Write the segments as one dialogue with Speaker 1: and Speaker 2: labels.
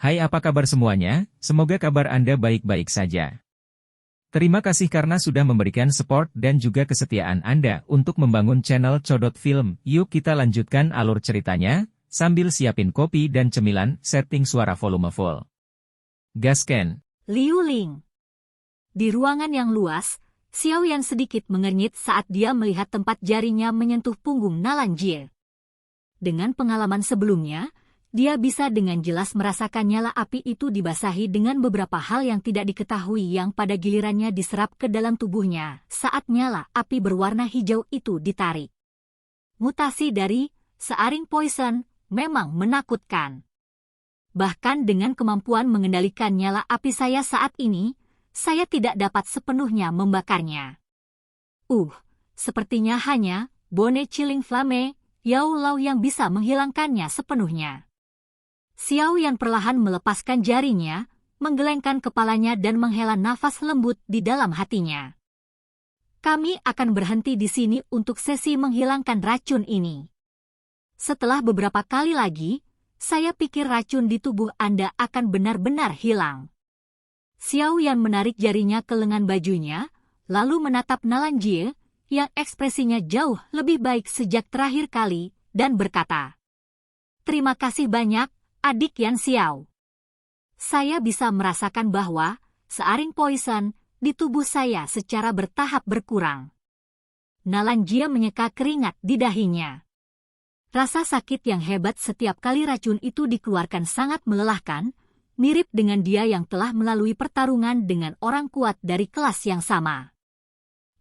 Speaker 1: Hai, apa kabar semuanya? Semoga kabar Anda baik-baik saja. Terima kasih karena sudah memberikan support dan juga kesetiaan Anda untuk membangun channel Codot Film. Yuk kita lanjutkan alur ceritanya, sambil siapin kopi dan cemilan, setting suara volume full. Gasken.
Speaker 2: Liu Ling. Di ruangan yang luas, Xiao Yan sedikit mengernyit saat dia melihat tempat jarinya menyentuh punggung Nalan Jie. Dengan pengalaman sebelumnya, dia bisa dengan jelas merasakan nyala api itu dibasahi dengan beberapa hal yang tidak diketahui yang pada gilirannya diserap ke dalam tubuhnya saat nyala api berwarna hijau itu ditarik. Mutasi dari Searing Poison memang menakutkan. Bahkan dengan kemampuan mengendalikan nyala api saya saat ini, saya tidak dapat sepenuhnya membakarnya. Sepertinya hanya Bone Chilling Flame Yao Lao yang bisa menghilangkannya sepenuhnya. Xiao Yan perlahan melepaskan jarinya, menggelengkan kepalanya dan menghela nafas lembut di dalam hatinya. Kami akan berhenti di sini untuk sesi menghilangkan racun ini. Setelah beberapa kali lagi, saya pikir racun di tubuh Anda akan benar-benar hilang. Xiao Yan menarik jarinya ke lengan bajunya, lalu menatap Nalan Jie, yang ekspresinya jauh lebih baik sejak terakhir kali, dan berkata, "Terima kasih banyak, Adik Yan Xiao. Saya bisa merasakan bahwa Searing Poison di tubuh saya secara bertahap berkurang." Nalan Jie menyeka keringat di dahinya. Rasa sakit yang hebat setiap kali racun itu dikeluarkan sangat melelahkan, mirip dengan dia yang telah melalui pertarungan dengan orang kuat dari kelas yang sama.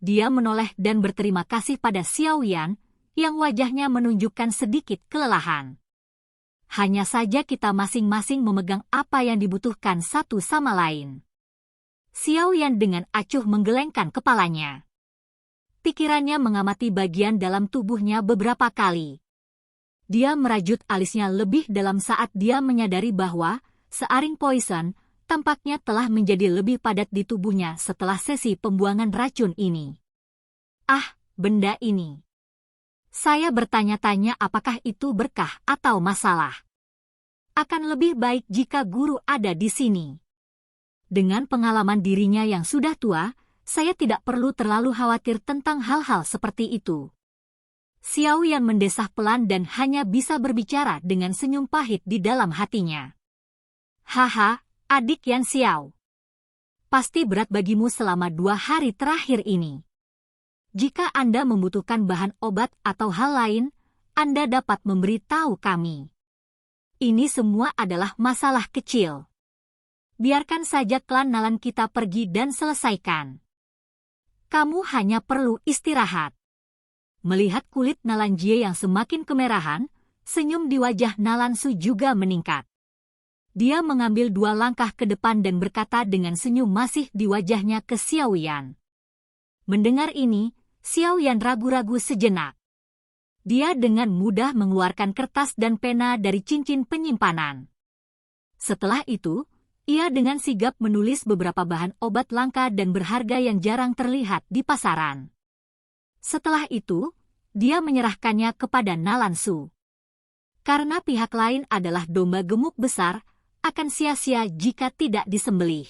Speaker 2: Dia menoleh dan berterima kasih pada Xiao Yan, yang wajahnya menunjukkan sedikit kelelahan. Hanya saja kita masing-masing memegang apa yang dibutuhkan satu sama lain. Xiao Yan dengan acuh menggelengkan kepalanya. Pikirannya mengamati bagian dalam tubuhnya beberapa kali. Dia merajut alisnya lebih dalam saat dia menyadari bahwa Searing Poison tampaknya telah menjadi lebih padat di tubuhnya setelah sesi pembuangan racun ini. Benda ini. Saya bertanya-tanya apakah itu berkah atau masalah. Akan lebih baik jika guru ada di sini. Dengan pengalaman dirinya yang sudah tua, saya tidak perlu terlalu khawatir tentang hal-hal seperti itu. Xiao Yan mendesah pelan dan hanya bisa berbicara dengan senyum pahit di dalam hatinya. Haha, Adik Yan Xiao. Pasti berat bagimu selama 2 hari terakhir ini. Jika Anda membutuhkan bahan obat atau hal lain, Anda dapat memberitahu kami. Ini semua adalah masalah kecil. Biarkan saja klan Nalan kita pergi dan selesaikan. Kamu hanya perlu istirahat. Melihat kulit Nalan Jie yang semakin kemerahan, senyum di wajah Nalan Su juga meningkat. Dia mengambil 2 langkah ke depan dan berkata dengan senyum masih di wajahnya ke Xiao Yan. Mendengar ini, Xiao Yan ragu-ragu sejenak. Dia dengan mudah mengeluarkan kertas dan pena dari cincin penyimpanan. Setelah itu, ia dengan sigap menulis beberapa bahan obat langka dan berharga yang jarang terlihat di pasaran. Setelah itu, dia menyerahkannya kepada Nalan Su. Karena pihak lain adalah domba gemuk besar, akan sia-sia jika tidak disembelih.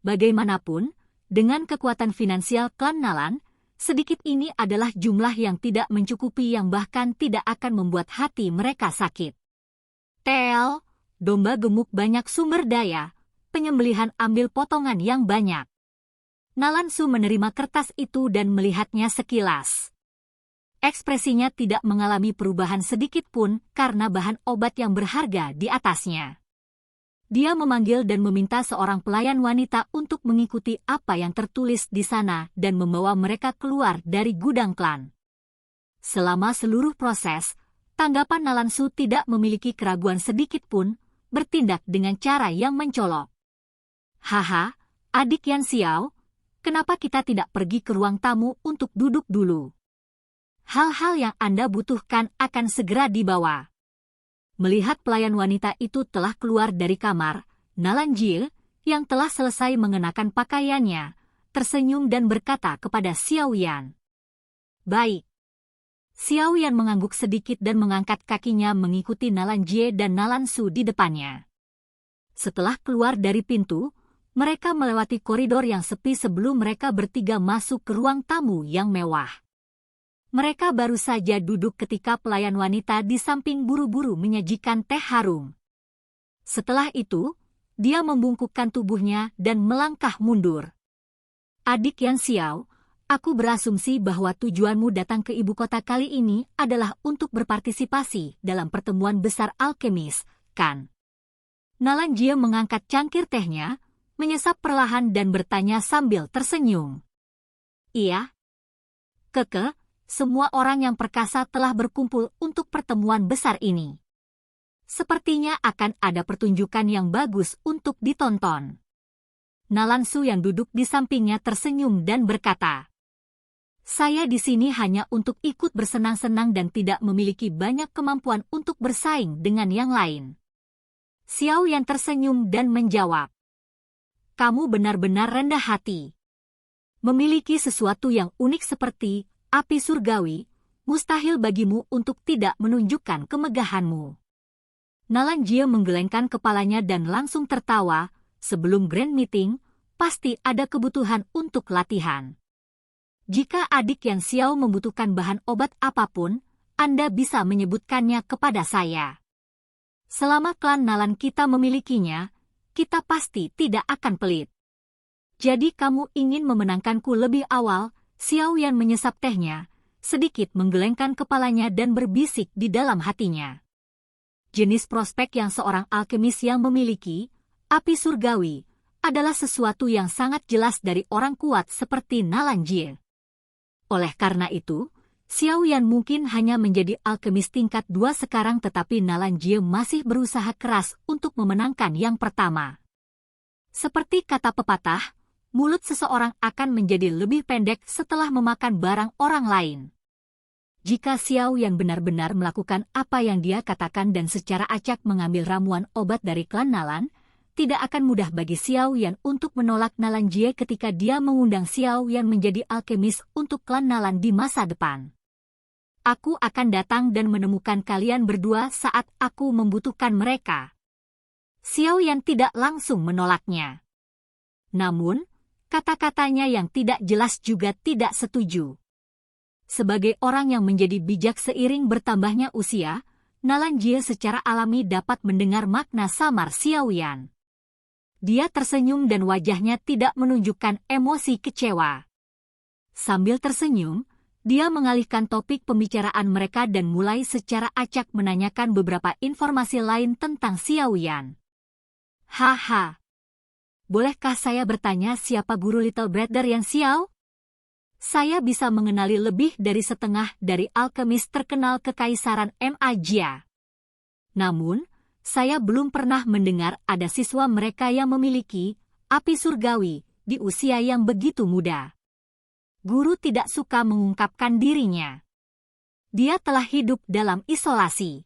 Speaker 2: Bagaimanapun, dengan kekuatan finansial klan Nalan, sedikit ini adalah jumlah yang tidak mencukupi yang bahkan tidak akan membuat hati mereka sakit. Domba gemuk banyak sumber daya, penyembelihan ambil potongan yang banyak. Nalan Su menerima kertas itu dan melihatnya sekilas. Ekspresinya tidak mengalami perubahan sedikit pun karena bahan obat yang berharga di atasnya. Dia memanggil dan meminta seorang pelayan wanita untuk mengikuti apa yang tertulis di sana dan membawa mereka keluar dari gudang klan. Selama seluruh proses, tanggapan Nalan Su tidak memiliki keraguan sedikit pun, bertindak dengan cara yang mencolok. Haha, Adik Yan Xiao, kenapa kita tidak pergi ke ruang tamu untuk duduk dulu? Hal-hal yang Anda butuhkan akan segera dibawa. Melihat pelayan wanita itu telah keluar dari kamar, Nalan Jie, yang telah selesai mengenakan pakaiannya, tersenyum dan berkata kepada Xiao Yan. Baik. Xiao Yan mengangguk sedikit dan mengangkat kakinya mengikuti Nalan Jie dan Nalan Su di depannya. Setelah keluar dari pintu, mereka melewati koridor yang sepi sebelum mereka bertiga masuk ke ruang tamu yang mewah. Mereka baru saja duduk ketika pelayan wanita di samping buru-buru menyajikan teh harum. Setelah itu, dia membungkukkan tubuhnya dan melangkah mundur. Adik Yan Xiao, aku berasumsi bahwa tujuanmu datang ke ibu kota kali ini adalah untuk berpartisipasi dalam pertemuan besar alkemis, kan? Nalan Jie mengangkat cangkir tehnya, menyesap perlahan dan bertanya sambil tersenyum. Iya. Keke, semua orang yang perkasa telah berkumpul untuk pertemuan besar ini. Sepertinya akan ada pertunjukan yang bagus untuk ditonton. Nalan Su yang duduk di sampingnya tersenyum dan berkata, saya di sini hanya untuk ikut bersenang-senang dan tidak memiliki banyak kemampuan untuk bersaing dengan yang lain. Xiao Yan tersenyum dan menjawab, kamu benar-benar rendah hati. Memiliki sesuatu yang unik seperti api surgawi, mustahil bagimu untuk tidak menunjukkan kemegahanmu. Nalan Jie menggelengkan kepalanya dan langsung tertawa, sebelum grand meeting, pasti ada kebutuhan untuk latihan. Jika adik Yan Xiao membutuhkan bahan obat apapun, Anda bisa menyebutkannya kepada saya. Selama klan Nalan kita memilikinya, kita pasti tidak akan pelit. Jadi kamu ingin memenangkanku lebih awal, Xiao Yan menyesap tehnya, sedikit menggelengkan kepalanya dan berbisik di dalam hatinya. Jenis prospek yang seorang alkemis yang memiliki, api surgawi, adalah sesuatu yang sangat jelas dari orang kuat seperti Nalan Jie. Oleh karena itu, Xiao Yan mungkin hanya menjadi alkemis tingkat 2 sekarang tetapi Nalan Jie masih berusaha keras untuk memenangkan yang pertama. Seperti kata pepatah, mulut seseorang akan menjadi lebih pendek setelah memakan barang orang lain. Jika Xiao Yan benar-benar melakukan apa yang dia katakan dan secara acak mengambil ramuan obat dari klan Nalan, tidak akan mudah bagi Xiao Yan untuk menolak Nalan Jie ketika dia mengundang Xiao Yan menjadi alkemis untuk klan Nalan di masa depan. Aku akan datang dan menemukan kalian berdua saat aku membutuhkan mereka. Xiao Yan tidak langsung menolaknya. Namun, kata-katanya yang tidak jelas juga tidak setuju. Sebagai orang yang menjadi bijak seiring bertambahnya usia, Nalan Jie secara alami dapat mendengar makna samar Xiao Yan. Dia tersenyum dan wajahnya tidak menunjukkan emosi kecewa. Sambil tersenyum, dia mengalihkan topik pembicaraan mereka dan mulai secara acak menanyakan beberapa informasi lain tentang Xiao Yan. Haha. Bolehkah saya bertanya siapa guru Little Brother Yan Xiao? Saya bisa mengenali lebih dari setengah dari alkemis terkenal Kekaisaran Magia. Namun, saya belum pernah mendengar ada siswa mereka yang memiliki api surgawi di usia yang begitu muda. Guru tidak suka mengungkapkan dirinya. Dia telah hidup dalam isolasi.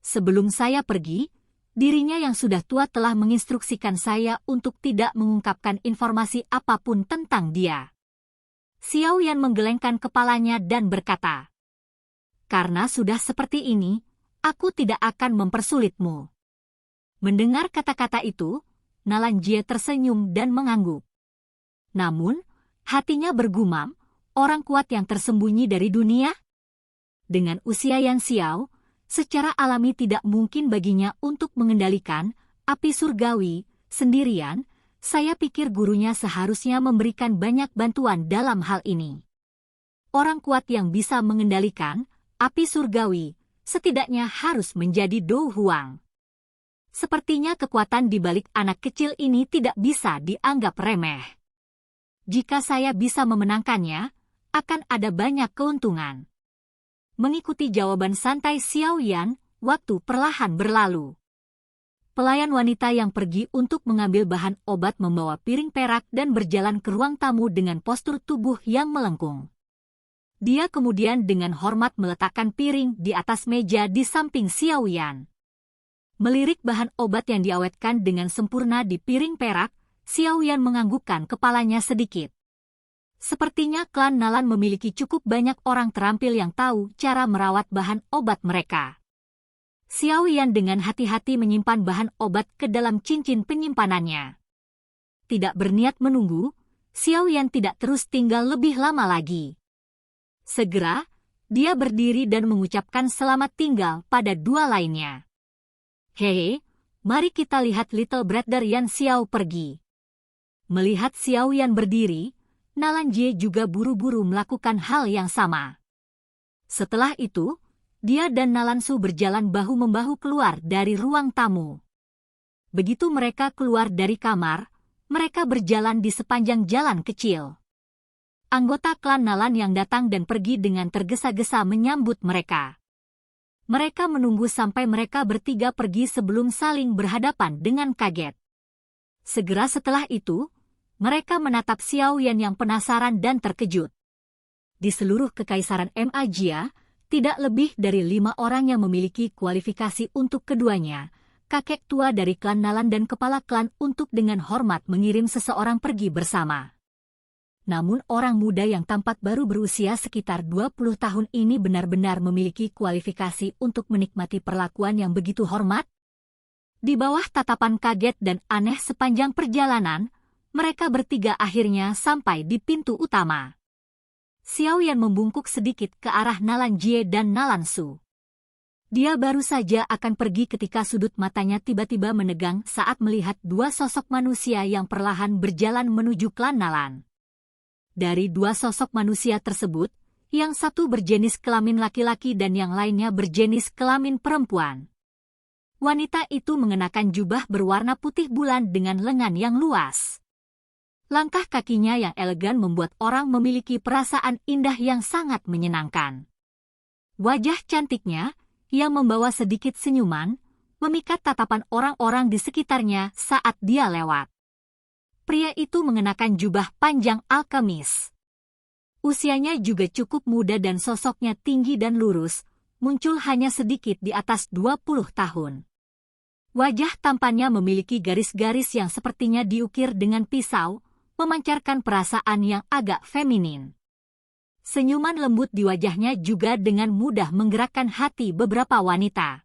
Speaker 2: Sebelum saya pergi, dirinya yang sudah tua telah menginstruksikan saya untuk tidak mengungkapkan informasi apapun tentang dia. Xiao Yan menggelengkan kepalanya dan berkata, karena sudah seperti ini, aku tidak akan mempersulitmu. Mendengar kata-kata itu, Nalan Jie tersenyum dan mengangguk. Namun, hatinya bergumam, orang kuat yang tersembunyi dari dunia? Dengan usia Yan Xiao, secara alami tidak mungkin baginya untuk mengendalikan api surgawi sendirian. Saya pikir gurunya seharusnya memberikan banyak bantuan dalam hal ini. Orang kuat yang bisa mengendalikan api surgawi setidaknya harus menjadi Dou Huang. Sepertinya kekuatan di balik anak kecil ini tidak bisa dianggap remeh. Jika saya bisa memenangkannya, akan ada banyak keuntungan. Mengikuti jawaban santai Xiao Yan, waktu perlahan berlalu. Pelayan wanita yang pergi untuk mengambil bahan obat membawa piring perak dan berjalan ke ruang tamu dengan postur tubuh yang melengkung. Dia kemudian dengan hormat meletakkan piring di atas meja di samping Xiao Yan. Melirik bahan obat yang diawetkan dengan sempurna di piring perak, Xiao Yan menganggukkan kepalanya sedikit. Sepertinya klan Nalan memiliki cukup banyak orang terampil yang tahu cara merawat bahan obat mereka. Xiao Yan dengan hati-hati menyimpan bahan obat ke dalam cincin penyimpanannya. Tidak berniat menunggu, Xiao Yan tidak terus tinggal lebih lama lagi. Segera, dia berdiri dan mengucapkan selamat tinggal pada dua lainnya. Hei, mari kita lihat Little Brother Yan Xiao pergi. Melihat Xiao Yan berdiri, Nalan Jie juga buru-buru melakukan hal yang sama. Setelah itu, dia dan Nalan Su berjalan bahu-membahu keluar dari ruang tamu. Begitu mereka keluar dari kamar, mereka berjalan di sepanjang jalan kecil. Anggota klan Nalan yang datang dan pergi dengan tergesa-gesa menyambut mereka. Mereka menunggu sampai mereka bertiga pergi sebelum saling berhadapan dengan kaget. Segera setelah itu, mereka menatap Xiao Yan yang penasaran dan terkejut. Di seluruh kekaisaran Magia, tidak lebih dari 5 orang yang memiliki kualifikasi untuk keduanya. Kakek tua dari klan Nalan dan kepala klan untuk dengan hormat mengirim seseorang pergi bersama. Namun orang muda yang tampak baru berusia sekitar 20 tahun ini benar-benar memiliki kualifikasi untuk menikmati perlakuan yang begitu hormat. Di bawah tatapan kaget dan aneh sepanjang perjalanan, mereka bertiga akhirnya sampai di pintu utama. Xiao Yan membungkuk sedikit ke arah Nalan Jie dan Nalan Su. Dia baru saja akan pergi ketika sudut matanya tiba-tiba menegang saat melihat dua sosok manusia yang perlahan berjalan menuju klan Nalan. Dari dua sosok manusia tersebut, yang satu berjenis kelamin laki-laki dan yang lainnya berjenis kelamin perempuan. Wanita itu mengenakan jubah berwarna putih bulan dengan lengan yang luas. Langkah kakinya yang elegan membuat orang memiliki perasaan indah yang sangat menyenangkan. Wajah cantiknya, yang membawa sedikit senyuman, memikat tatapan orang-orang di sekitarnya saat dia lewat. Pria itu mengenakan jubah panjang alkemis. Usianya juga cukup muda dan sosoknya tinggi dan lurus, muncul hanya sedikit di atas 20 tahun. Wajah tampannya memiliki garis-garis yang sepertinya diukir dengan pisau, memancarkan perasaan yang agak feminin. Senyuman lembut di wajahnya juga dengan mudah menggerakkan hati beberapa wanita.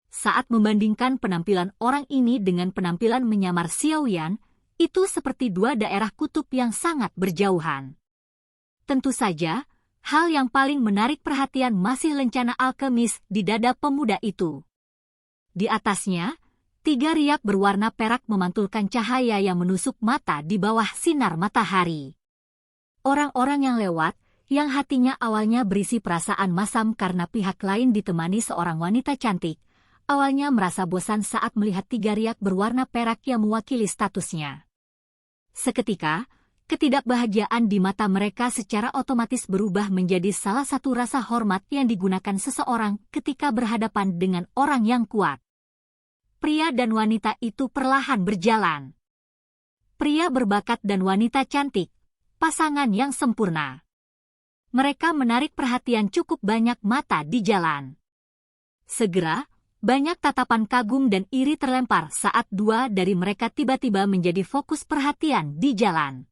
Speaker 2: Saat membandingkan penampilan orang ini dengan penampilan menyamar Xiao Yan, itu seperti dua daerah kutub yang sangat berjauhan. Tentu saja, hal yang paling menarik perhatian masih lencana alkemis di dada pemuda itu. Di atasnya, 3 riak berwarna perak memantulkan cahaya yang menusuk mata di bawah sinar matahari. Orang-orang yang lewat, yang hatinya awalnya berisi perasaan masam karena pihak lain ditemani seorang wanita cantik, awalnya merasa bosan saat melihat 3 riak berwarna perak yang mewakili statusnya. Seketika, ketidakbahagiaan di mata mereka secara otomatis berubah menjadi salah satu rasa hormat yang digunakan seseorang ketika berhadapan dengan orang yang kuat. Pria dan wanita itu perlahan berjalan. Pria berbakat dan wanita cantik, pasangan yang sempurna. Mereka menarik perhatian cukup banyak mata di jalan. Segera, banyak tatapan kagum dan iri terlempar saat dua dari mereka tiba-tiba menjadi fokus perhatian di jalan.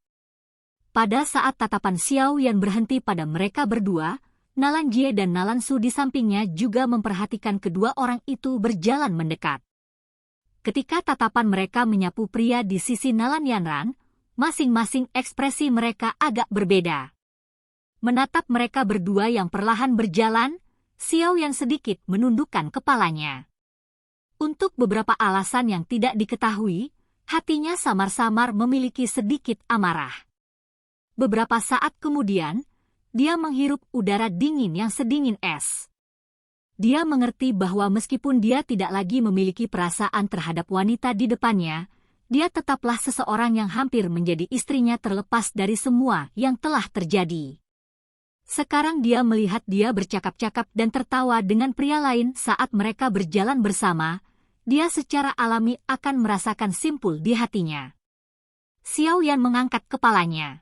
Speaker 2: Pada saat tatapan Xiao Yan berhenti pada mereka berdua, Nalan Jie dan Nalan Su di sampingnya juga memperhatikan kedua orang itu berjalan mendekat. Ketika tatapan mereka menyapu pria di sisi Nalan Yanran, masing-masing ekspresi mereka agak berbeda. Menatap mereka berdua yang perlahan berjalan, Xiao Yan sedikit menundukkan kepalanya. Untuk beberapa alasan yang tidak diketahui, hatinya samar-samar memiliki sedikit amarah. Beberapa saat kemudian, dia menghirup udara dingin yang sedingin es. Dia mengerti bahwa meskipun dia tidak lagi memiliki perasaan terhadap wanita di depannya, dia tetaplah seseorang yang hampir menjadi istrinya terlepas dari semua yang telah terjadi. Sekarang dia melihat dia bercakap-cakap dan tertawa dengan pria lain saat mereka berjalan bersama, dia secara alami akan merasakan simpul di hatinya. Xiao Yan mengangkat kepalanya.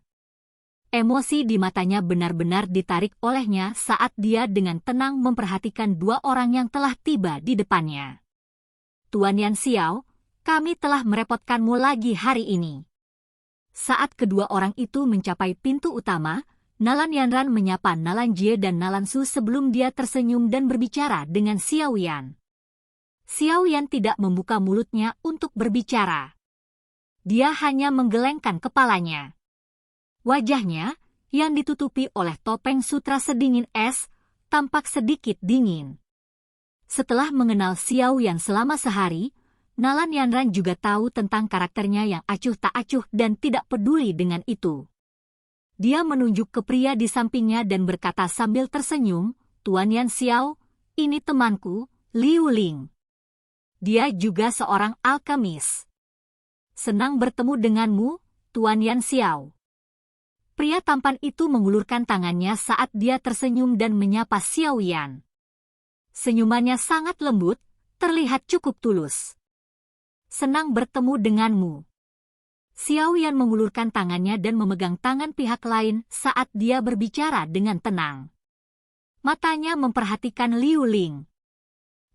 Speaker 2: Emosi di matanya benar-benar ditarik olehnya saat dia dengan tenang memperhatikan dua orang yang telah tiba di depannya. Tuan Yan Xiao, kami telah merepotkanmu lagi hari ini. Saat kedua orang itu mencapai pintu utama, Nalan Yanran menyapa Nalan Jie dan Nalan Su sebelum dia tersenyum dan berbicara dengan Xiao Yan. Xiao Yan tidak membuka mulutnya untuk berbicara. Dia hanya menggelengkan kepalanya. Wajahnya, yang ditutupi oleh topeng sutra sedingin es, tampak sedikit dingin. Setelah mengenal Xiao Yan selama sehari, Nalan Yanran juga tahu tentang karakternya yang acuh tak acuh dan tidak peduli dengan itu. Dia menunjuk ke pria di sampingnya dan berkata sambil tersenyum, "Tuan Yan Xiao, ini temanku, Liu Ling. Dia juga seorang alkemis. Senang bertemu denganmu, Tuan Yan Xiao." Pria tampan itu mengulurkan tangannya saat dia tersenyum dan menyapa Xiao Yan. Senyumannya sangat lembut, terlihat cukup tulus. "Senang bertemu denganmu." Xiao Yan mengulurkan tangannya dan memegang tangan pihak lain saat dia berbicara dengan tenang. Matanya memperhatikan Liu Ling.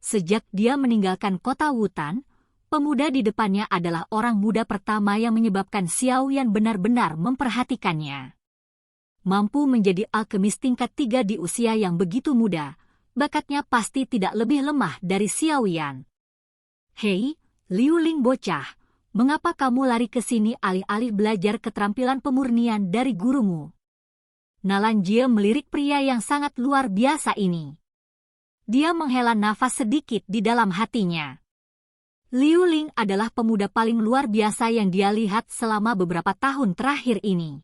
Speaker 2: Sejak dia meninggalkan kota Wutan, pemuda di depannya adalah orang muda pertama yang menyebabkan Xiao Yan benar-benar memperhatikannya. Mampu menjadi alkemis tingkat 3 di usia yang begitu muda, bakatnya pasti tidak lebih lemah dari Xiao Yan. "Hei, Liu Ling bocah, mengapa kamu lari ke sini alih-alih belajar keterampilan pemurnian dari gurumu?" Nalan Jie melirik pria yang sangat luar biasa ini. Dia menghela nafas sedikit di dalam hatinya. Liu Ling adalah pemuda paling luar biasa yang dia lihat selama beberapa tahun terakhir ini.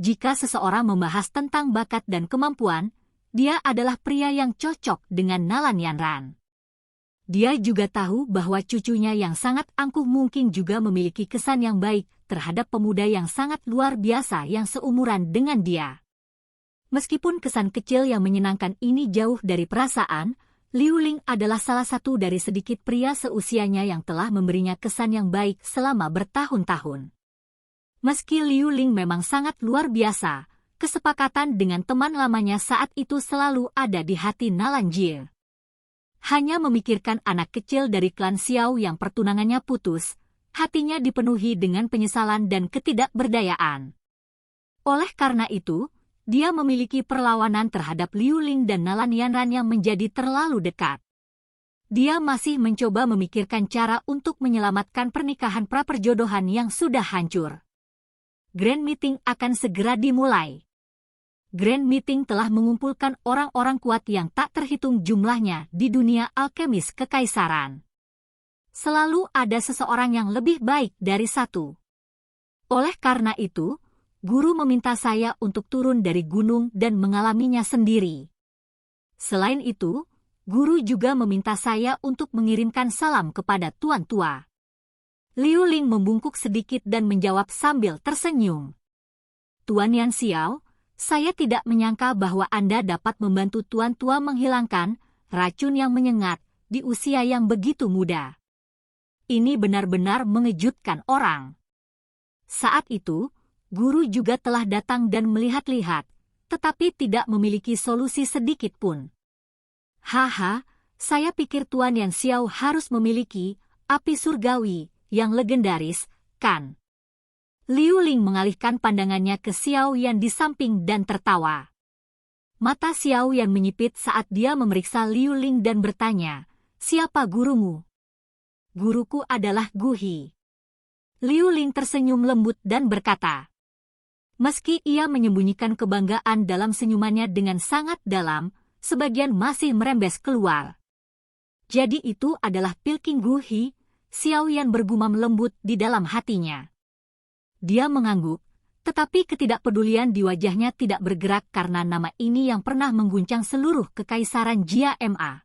Speaker 2: Jika seseorang membahas tentang bakat dan kemampuan, dia adalah pria yang cocok dengan Nalan Yanran. Dia juga tahu bahwa cucunya yang sangat angkuh mungkin juga memiliki kesan yang baik terhadap pemuda yang sangat luar biasa yang seumuran dengan dia. Meskipun kesan kecil yang menyenangkan ini jauh dari perasaan, Liu Ling adalah salah satu dari sedikit pria seusianya yang telah memberinya kesan yang baik selama bertahun-tahun. Meski Liu Ling memang sangat luar biasa, kesepakatan dengan teman lamanya saat itu selalu ada di hati Nalan Jie. Hanya memikirkan anak kecil dari klan Xiao yang pertunangannya putus, hatinya dipenuhi dengan penyesalan dan ketidakberdayaan. Oleh karena itu, dia memiliki perlawanan terhadap Liu Ling dan Nalan Yanran yang menjadi terlalu dekat. Dia masih mencoba memikirkan cara untuk menyelamatkan pernikahan praperjodohan yang sudah hancur. Grand Meeting akan segera dimulai. Grand Meeting telah mengumpulkan orang-orang kuat yang tak terhitung jumlahnya di dunia alkemis kekaisaran. Selalu ada seseorang yang lebih baik dari satu. Oleh karena itu, guru meminta saya untuk turun dari gunung dan mengalaminya sendiri. Selain itu, guru juga meminta saya untuk mengirimkan salam kepada Tuan Tua. Liu Ling membungkuk sedikit dan menjawab sambil tersenyum. "Tuan Yan Xiao, saya tidak menyangka bahwa Anda dapat membantu Tuan Tua menghilangkan racun yang menyengat di usia yang begitu muda. Ini benar-benar mengejutkan orang." Saat itu, guru juga telah datang dan melihat-lihat, tetapi tidak memiliki solusi sedikit pun. "Haha, saya pikir Tuan Yan Xiao harus memiliki api surgawi yang legendaris, kan?" Liu Ling mengalihkan pandangannya ke Xiao Yan di samping dan tertawa. Mata Xiao Yan menyipit saat dia memeriksa Liu Ling dan bertanya, "Siapa gurumu?" "Guruku adalah Gu Hi." Liu Ling tersenyum lembut dan berkata. Meski ia menyembunyikan kebanggaan dalam senyumannya dengan sangat dalam, sebagian masih merembes keluar. "Jadi itu adalah Pilking Gu Hi?" Xiao Yan bergumam lembut di dalam hatinya. Dia mengangguk, tetapi ketidakpedulian di wajahnya tidak bergerak karena nama ini yang pernah mengguncang seluruh kekaisaran Jia Ma.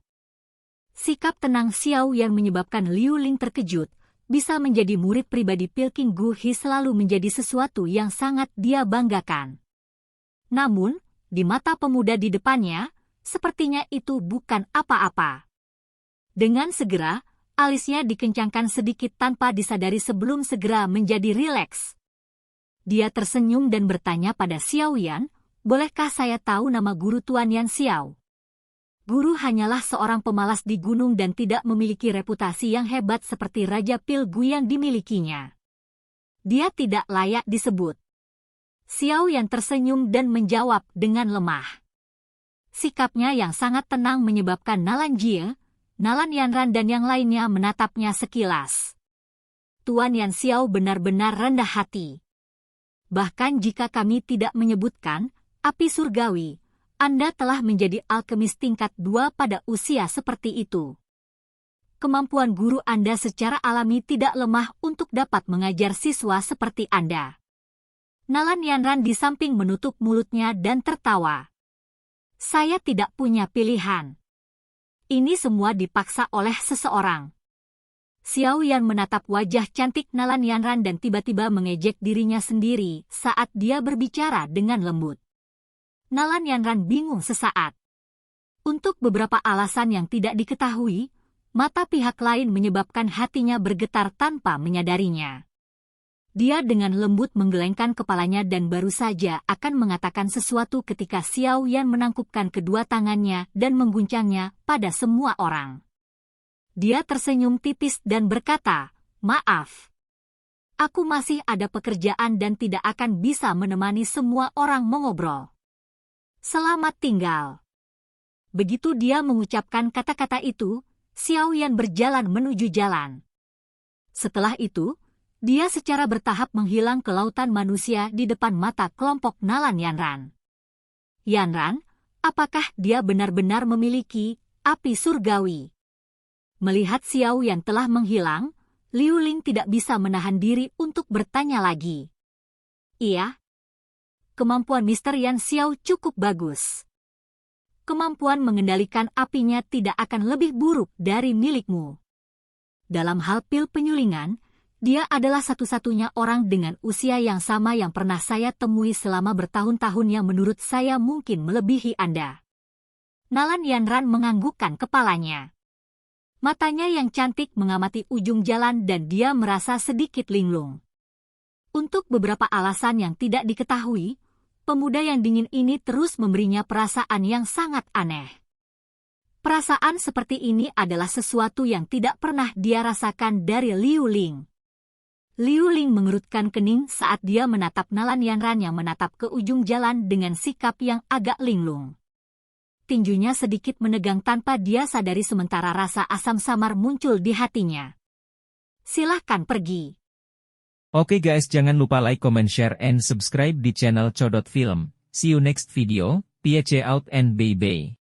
Speaker 2: Sikap tenang Xiao Yan menyebabkan Liu Ling terkejut. Bisa menjadi murid pribadi Pilking Gu Hi selalu menjadi sesuatu yang sangat dia banggakan. Namun, di mata pemuda di depannya, sepertinya itu bukan apa-apa. Dengan segera, alisnya dikencangkan sedikit tanpa disadari sebelum segera menjadi rileks. Dia tersenyum dan bertanya pada Xiao Yan, "Bolehkah saya tahu nama guru Tuan Yan Xiao?" Guru hanyalah seorang pemalas di gunung dan tidak memiliki reputasi yang hebat seperti Raja Pil Gu yang dimilikinya. Dia tidak layak disebut. Xiao Yan tersenyum dan menjawab dengan lemah. Sikapnya yang sangat tenang menyebabkan Nalan Jie, Nalan Yanran dan yang lainnya menatapnya sekilas. Tuan Yan Xiao benar-benar rendah hati. Bahkan jika kami tidak menyebutkan api surgawi, Anda telah menjadi alkemis tingkat 2 pada usia seperti itu. Kemampuan guru Anda secara alami tidak lemah untuk dapat mengajar siswa seperti Anda. Nalan Yanran di samping menutup mulutnya dan tertawa. Saya tidak punya pilihan. Ini semua dipaksa oleh seseorang. Xiao Yan menatap wajah cantik Nalan Yanran dan tiba-tiba mengejek dirinya sendiri saat dia berbicara dengan lembut. Nalan Yanran bingung sesaat. Untuk beberapa alasan yang tidak diketahui, mata pihak lain menyebabkan hatinya bergetar tanpa menyadarinya. Dia dengan lembut menggelengkan kepalanya dan baru saja akan mengatakan sesuatu ketika Xiao Yan menangkupkan kedua tangannya dan mengguncangnya pada semua orang. Dia tersenyum tipis dan berkata, "Maaf. Aku masih ada pekerjaan dan tidak akan bisa menemani semua orang mengobrol. Selamat tinggal." Begitu dia mengucapkan kata-kata itu, Xiao Yan berjalan menuju jalan. Setelah itu, dia secara bertahap menghilang ke lautan manusia di depan mata kelompok Nalan Yanran. Yanran, apakah dia benar-benar memiliki api surgawi? Melihat Xiao Yan telah menghilang, Liu Ling tidak bisa menahan diri untuk bertanya lagi. Iya. Kemampuan Mr. Yan Xiao cukup bagus. Kemampuan mengendalikan apinya tidak akan lebih buruk dari milikmu. Dalam hal pil penyulingan, dia adalah satu-satunya orang dengan usia yang sama yang pernah saya temui selama bertahun-tahun yang menurut saya mungkin melebihi Anda. Nalan Yanran menganggukkan kepalanya. Matanya yang cantik mengamati ujung jalan dan dia merasa sedikit linglung. Untuk beberapa alasan yang tidak diketahui, pemuda yang dingin ini terus memberinya perasaan yang sangat aneh. Perasaan seperti ini adalah sesuatu yang tidak pernah dia rasakan dari Liu Ling. Liu Ling mengerutkan kening saat dia menatap Nalan Yanran yang menatap ke ujung jalan dengan sikap yang agak linglung. Tinjunya sedikit menegang tanpa dia sadari sementara rasa asam samar muncul di hatinya. Silahkan pergi.
Speaker 1: Oke guys, jangan lupa like, comment, share, and subscribe di channel Codot Film. See you next video, peace out and bye-bye.